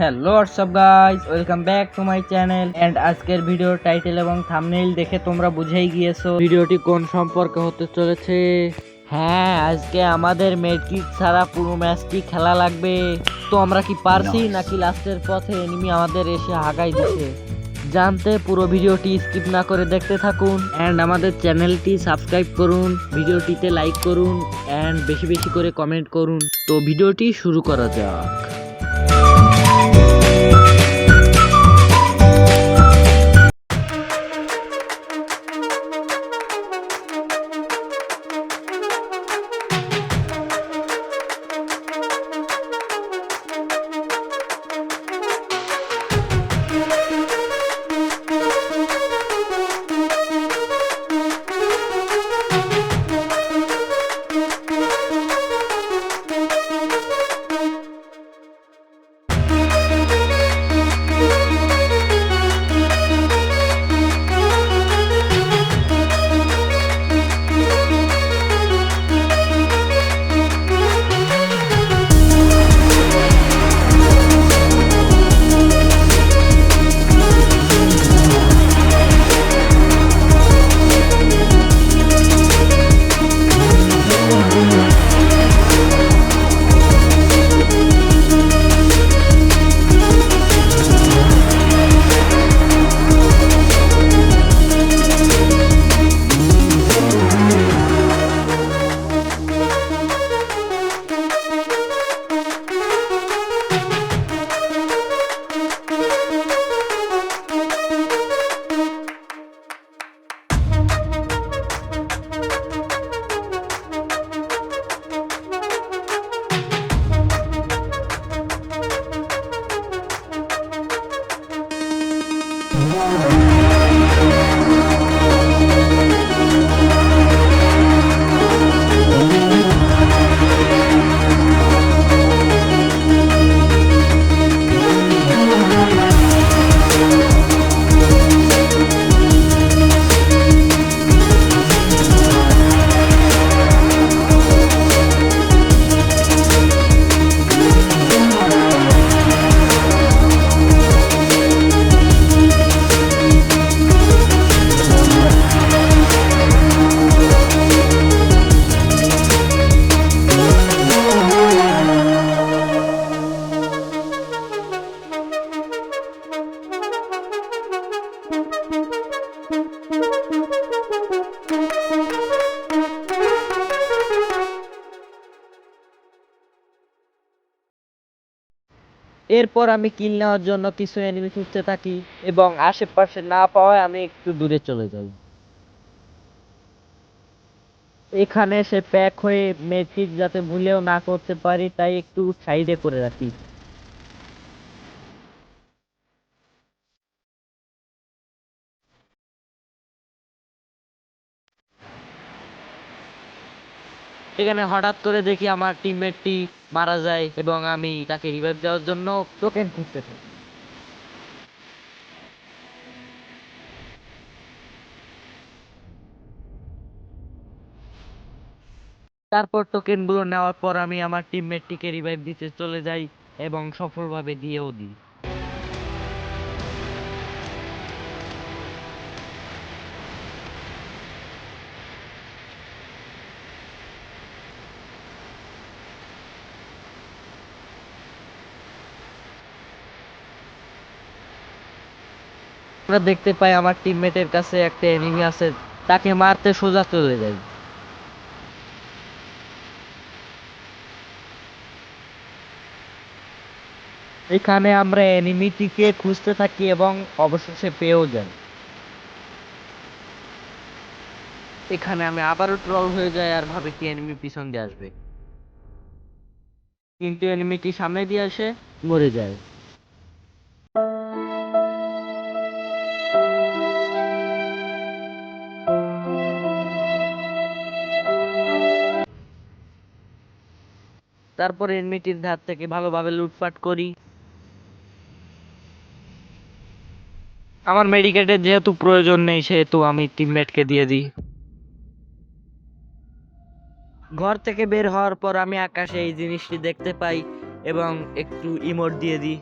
Hello WhatsApp guys, welcome back to my channel. And আজকের video title এবং thumbnail দেখে তোমরা বুঝেই গিয়েছো ভিডিওটি কোন সম্পর্কে হতে চলেছে। হ্যাঁ, আজকে আমাদের মেডকিট ছাড়া পুরো ম্যাচটি খেলা লাগবে। তো আমরা কি পারছি নাকি লাস্টের পথে এনিমি আমাদের এসে হাগাই দিছে, জানতে পুরো ভিডিওটি স্কিপ না করে দেখতে থাকুন। এন্ড আমাদের চ্যানেলটি সাবস্ক্রাইব করুন, ভিডিওটিতে লাইক করুন এন্ড বেশি বেশি করে কমেন্ট করুন। তো ভিডিওটি শুরু করা যাক। এরপর আমি কিল নেওয়ার জন্য কিছু এনিমি খুঁজতে থাকি এবং আশেপাশে না পাওয়ায় আমি একটু দূরে চলে যাই। এখানে সে প্যাক হয়ে মেডকিট যাতে ভুলেও না করতে পারি তাই একটু সাইডে করে রাখি। এখানে হঠাৎ করে দেখি আমার টিমমেটটি মারা যায় এবং আমি তাকে রিভাইভ দেওয়ার জন্য টোকেন খুঁজতে থাকি। তারপর টোকেনগুলো নেওয়ার পর আমি আমার টিমমেটটিকে রিভাইভ দিতে চলে যাই এবং সফলভাবে দিয়েও দিই। আমরা দেখতে পাই আমার টিমমেটের কাছে একটা এনিমি আছে, তাকে মারতে সোজা চলে যাই। এখানে আমরা এনিমিটিকে খুঁজতে থাকি এবং অবশেষে পেয়েও যাই। এখানে আমি আবারও ট্রল হয়ে যাই আর ভাবি কি এনিমি পিছন দিয়ে আসবে, কিন্তু এনিমিটি সামনে দিয়ে আসে, মরে যায়। তারপর এনিমিটির ধার থেকে ভালোভাবে লুটপাট করি। আমার মেডিকেটের যেহেতু প্রয়োজন নেই সেহেতু আমি টিমমেটকে দিয়ে দিই। ঘর থেকে বের হওয়ার পর আমি আকাশে এই জিনিসটি দেখতে পাই এবং একটু ইমোট দিয়ে দিই।